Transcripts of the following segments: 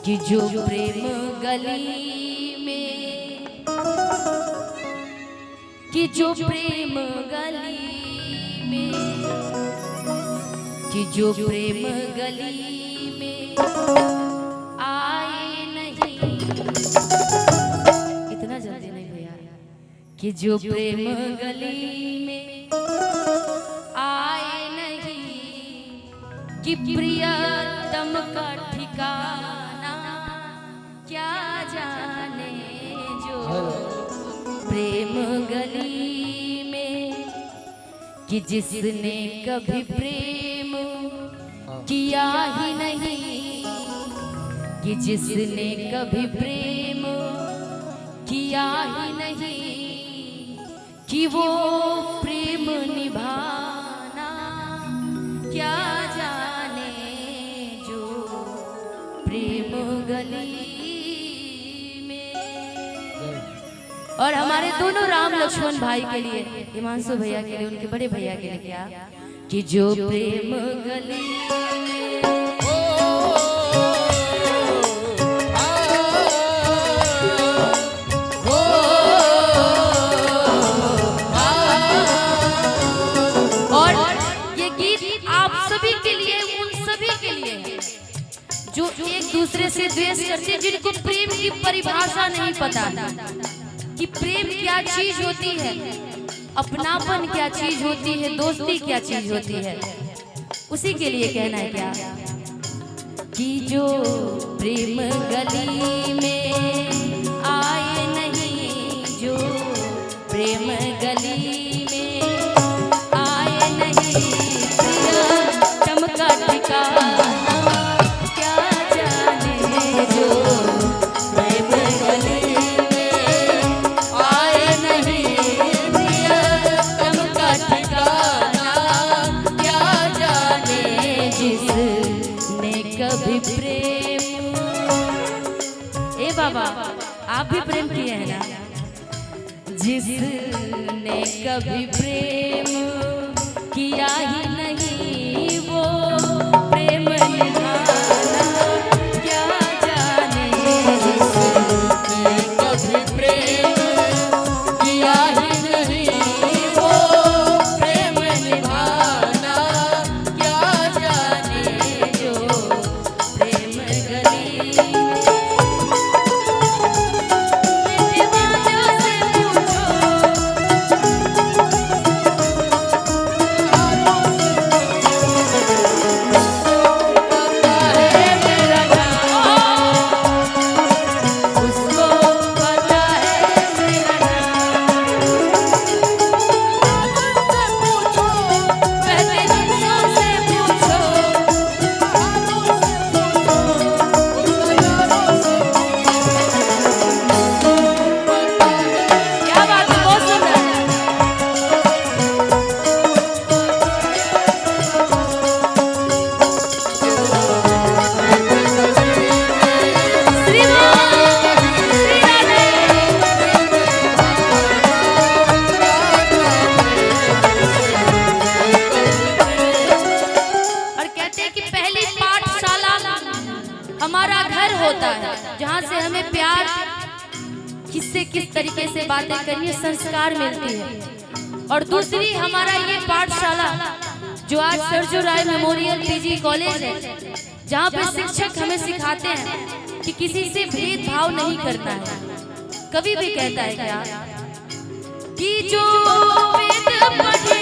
कि जो प्रेम गली में, कि जो प्रेम गली में, कि जो प्रेम गली में आए नहीं, इतना जल्दी नहीं भैया, कि जो प्रेम गली में आए नहीं, कि प्रियतम का ठिकाना क्या जाने जो प्रेम गली में, कि जिसने कभी प्रेम किया ही नहीं, कि जिसने कभी प्रेम किया ही नहीं, कि वो प्रेम निभाना क्या जाने जो प्रेम गली में। और हमारे दोनों राम लक्ष्मण भाई के लिए, हिमांशु भैया के लिए, उनके बड़े भैया के लिए क्या, कि जो प्रेम गली जो एक दूसरे से द्वेष करते, जिनको प्रेम की परिभाषा नहीं पता कि प्रेम क्या चीज होती है, अपनापन क्या चीज होती है, दोस्ती क्या चीज होती है, उसी के लिए कहना है क्या, कि जो प्रेम गली में आए नहीं, जो प्रेम गली में आए नहीं, प्रियतम का ठिकाना कभी प्रेम। ए बाबा, आप भी प्रेम किए हैं ना? जिसने कभी प्रेम किया ही नहीं, वो प्रेम निभाना क्या जाने, जिसने कभी प्रेम किया ही नहीं, वो प्रेम निभाना क्या जाने जो हमारा घर होता है, जहाँ से हमें प्यार किससे किस तरीके से बातें करनी है, संस्कार मिलती है। और दूसरी हमारा ये पाठशाला जो आज सरजू राय मेमोरियल पीजी कॉलेज है, जहाँ पे शिक्षक हमें सिखाते हैं कि किसी से भेदभाव नहीं करना है। कभी भी कहता है क्या, कि जो वेद पढ़े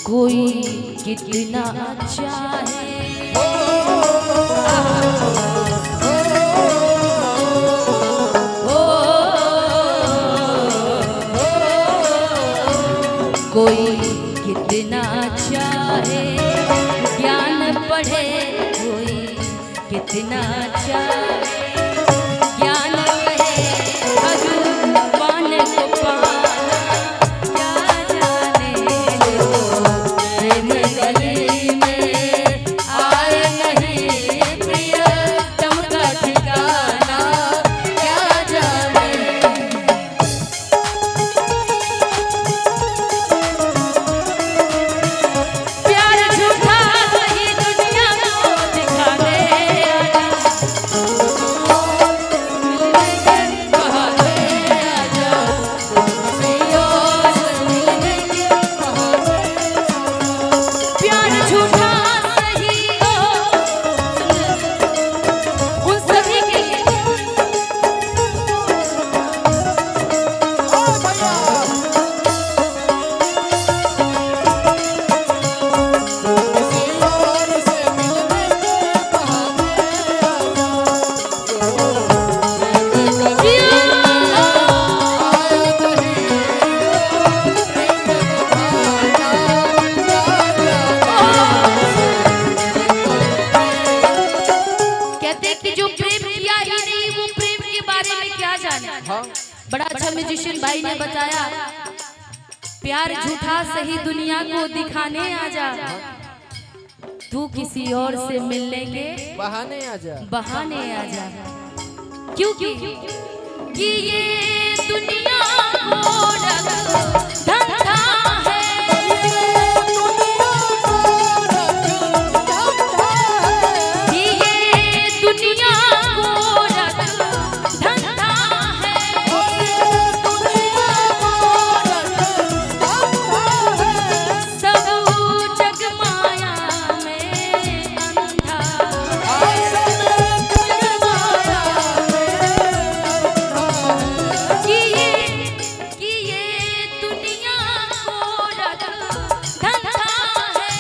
कोई कितना अच्छा है, कोई कितना अच्छा है, ज्ञान पढ़े कोई कितना चाहे ज्ञान कहे भगवान को पाना, क्या जाने लोग प्रेम गली में आए नहीं प्रियतम का ठिकाना, क्या जाने। प्यार झूठा सही दुनिया को दिखाने बड़ा अच्छा म्यूजिशियन भाई ने बताया, प्यार झूठा सही दुनिया को दिखाने आजा, तू किसी और से मिलने के बहाने आजा। क्योंकि ये दुनिया को धंधा है, ये दुनिया को धंधा है, सब जग माया में अंधा, कि ये दुनिया को धंधा है,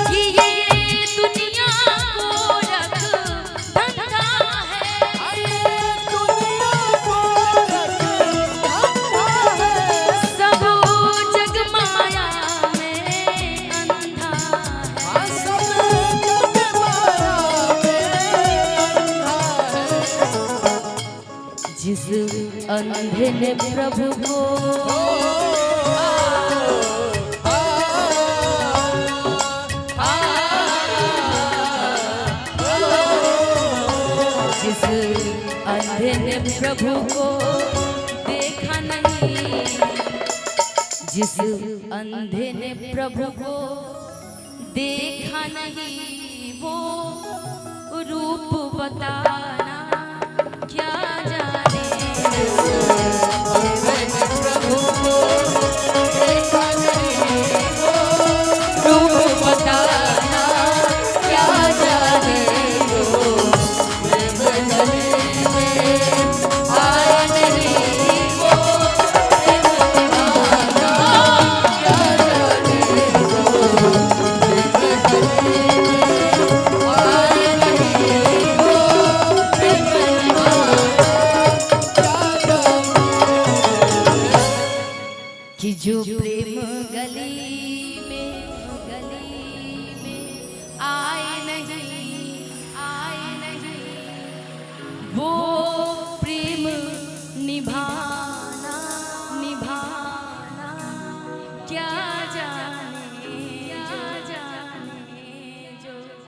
कि ये दुनिया को धंधा है, सब जग माया में अंधा है। जिस अंधे ने प्रभु को जिस अंधे ने प्रभु को देखा नहीं, जिस अंधे ने प्रभु को देखा नहीं, वो रूप बताना क्या